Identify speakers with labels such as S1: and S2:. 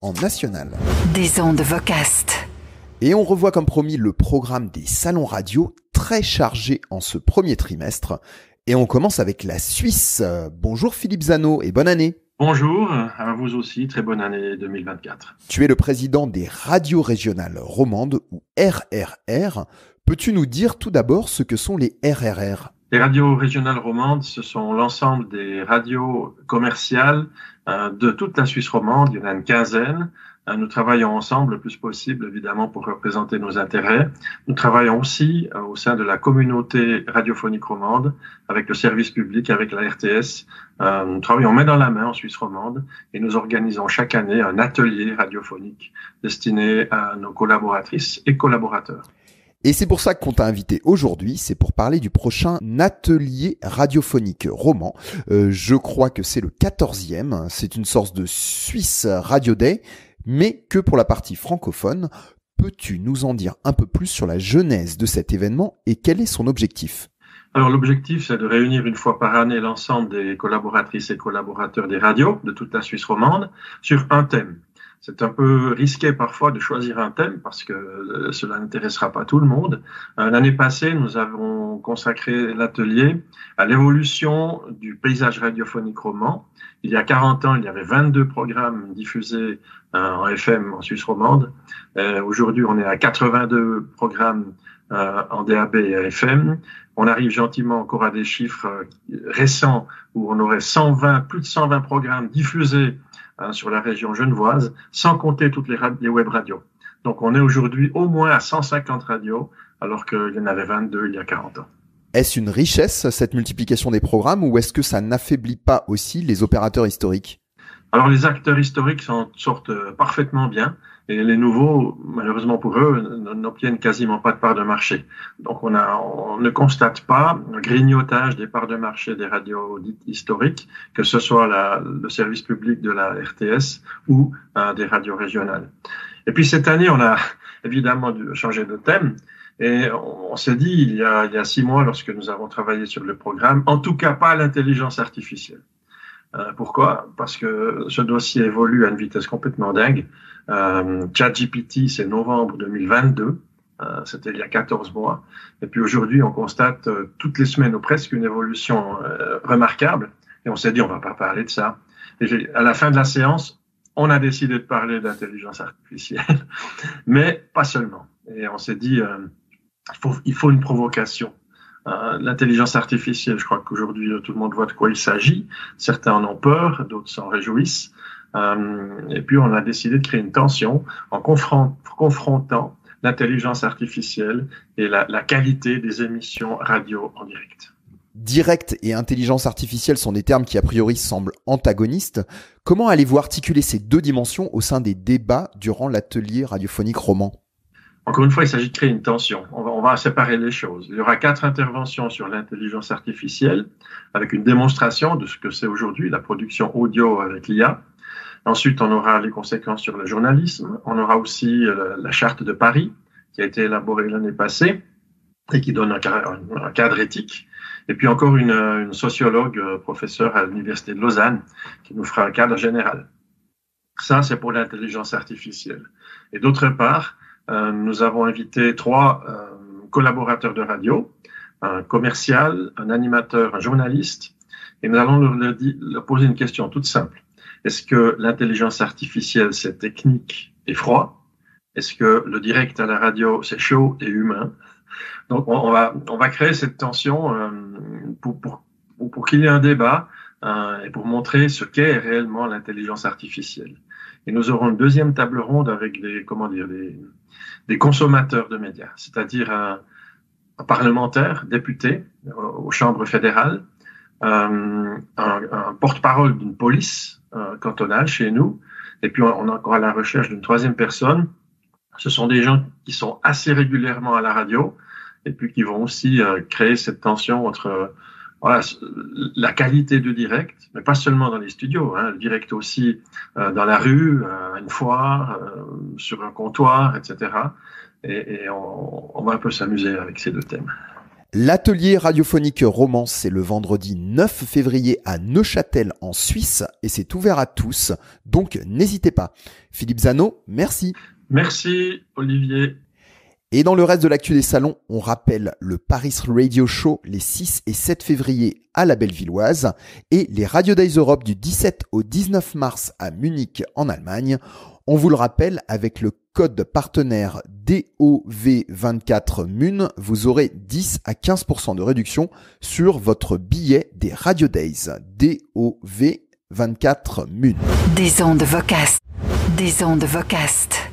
S1: en national.
S2: Des ondes Vocast.
S1: Et on revoit comme promis le programme des salons radio, très chargé en ce premier trimestre. Et on commence avec la Suisse. Bonjour Philippe Zano et bonne année.
S3: Bonjour, à vous aussi, très bonne année 2024.
S1: Tu es le président des radios régionales romandes, ou RRR. Peux-tu nous dire tout d'abord ce que sont les RRR ?
S3: Les radios régionales romandes, ce sont l'ensemble des radios commerciales de toute la Suisse romande. Il y en a une quinzaine. Nous travaillons ensemble le plus possible, évidemment, pour représenter nos intérêts. Nous travaillons aussi au sein de la communauté radiophonique romande, avec le service public, avec la RTS. Nous travaillons main dans la main en Suisse romande et nous organisons chaque année un atelier radiophonique destiné à nos collaboratrices et collaborateurs.
S1: Et c'est pour ça qu'on t'a invité aujourd'hui, c'est pour parler du prochain atelier radiophonique roman. Je crois que c'est le 14e, c'est une sorte de Swiss Radio Day, mais que pour la partie francophone. Peux-tu nous en dire un peu plus sur la genèse de cet événement et quel est son objectif ?
S3: Alors l'objectif, c'est de réunir une fois par année l'ensemble des collaboratrices et collaborateurs des radios de toute la Suisse romande sur un thème. C'est un peu risqué parfois de choisir un thème parce que cela n'intéressera pas tout le monde. L'année passée, nous avons consacré l'atelier à l'évolution du paysage radiophonique roman. Il y a 40 ans, il y avait 22 programmes diffusés en FM en Suisse romande. Aujourd'hui, on est à 82 programmes en DAB et FM. On arrive gentiment encore à des chiffres récents où on aurait plus de 120 programmes diffusés sur la région genevoise, sans compter toutes les web radios. Donc on est aujourd'hui au moins à 150 radios, alors qu'il y en avait 22 il y a 40 ans.
S1: Est-ce une richesse, cette multiplication des programmes, ou est-ce que ça n'affaiblit pas aussi les opérateurs historiques ?
S3: Alors les acteurs historiques sortent parfaitement bien, et les nouveaux, malheureusement pour eux, n'obtiennent quasiment pas de part de marché. Donc on ne constate pas un grignotage des parts de marché des radios dites historiques, que ce soit le service public de la RTS ou des radios régionales. Et puis cette année, on a évidemment dû changer de thème. Et on s'est dit, il y a 6 mois, lorsque nous avons travaillé sur le programme, en tout cas pas l'intelligence artificielle. Pourquoi ? Parce que ce dossier évolue à une vitesse complètement dingue. ChatGPT, c'est novembre 2022. C'était il y a 14 mois. Et puis aujourd'hui, on constate toutes les semaines ou presque une évolution remarquable. Et on s'est dit, on va pas parler de ça. Et à la fin de la séance, on a décidé de parler d'intelligence artificielle, mais pas seulement. Et on s'est dit, il faut une provocation. L'intelligence artificielle, je crois qu'aujourd'hui, tout le monde voit de quoi il s'agit. Certains en ont peur, d'autres s'en réjouissent. Et puis, on a décidé de créer une tension en confrontant l'intelligence artificielle et la qualité des émissions radio en direct.
S1: Direct et intelligence artificielle sont des termes qui, a priori, semblent antagonistes. Comment allez-vous articuler ces deux dimensions au sein des débats durant l'atelier radiophonique roman ?
S3: Encore une fois, il s'agit de créer une tension. On va séparer les choses. Il y aura 4 interventions sur l'intelligence artificielle avec une démonstration de ce que c'est aujourd'hui la production audio avec l'IA. Ensuite, on aura les conséquences sur le journalisme. On aura aussi la charte de Paris qui a été élaborée l'année passée et qui donne un cadre éthique. Et puis encore une sociologue, professeure à l'Université de Lausanne qui nous fera un cadre général. Ça, c'est pour l'intelligence artificielle. Et d'autre part, nous avons invité 3 collaborateurs de radio, un commercial, un animateur, un journaliste, et nous allons leur poser une question toute simple. Est-ce que l'intelligence artificielle, c'est technique et froid ? Est-ce que le direct à la radio, c'est chaud et humain ? Donc, on va créer cette tension pour qu'il y ait un débat et pour montrer ce qu'est réellement l'intelligence artificielle. Et nous aurons une deuxième table ronde avec des consommateurs de médias, c'est-à-dire un parlementaire, député aux chambres fédérales, un porte-parole d'une police cantonale chez nous, et puis on est encore à la recherche d'une 3e personne. Ce sont des gens qui sont assez régulièrement à la radio, et puis qui vont aussi créer cette tension entre la qualité du direct, mais pas seulement dans les studios, le direct aussi dans la rue, à une foire, sur un comptoir, etc. Et on va un peu s'amuser avec ces 2 thèmes.
S1: L'atelier radiophonique Romans, c'est le vendredi 9 février à Neuchâtel en Suisse et c'est ouvert à tous, donc n'hésitez pas. Philippe Zano, merci.
S3: Merci Olivier.
S1: Et dans le reste de l'actu des salons, on rappelle le Paris Radio Show les 6 et 7 février à la Bellevilloise et les Radio Days Europe du 17 au 19 mars à Munich en Allemagne. On vous le rappelle, avec le code partenaire DOV24 MUN, vous aurez 10 à 15% de réduction sur votre billet des Radio Days. DOV24 MUN.
S2: Des ondes Vocast. Des ondes Vocast.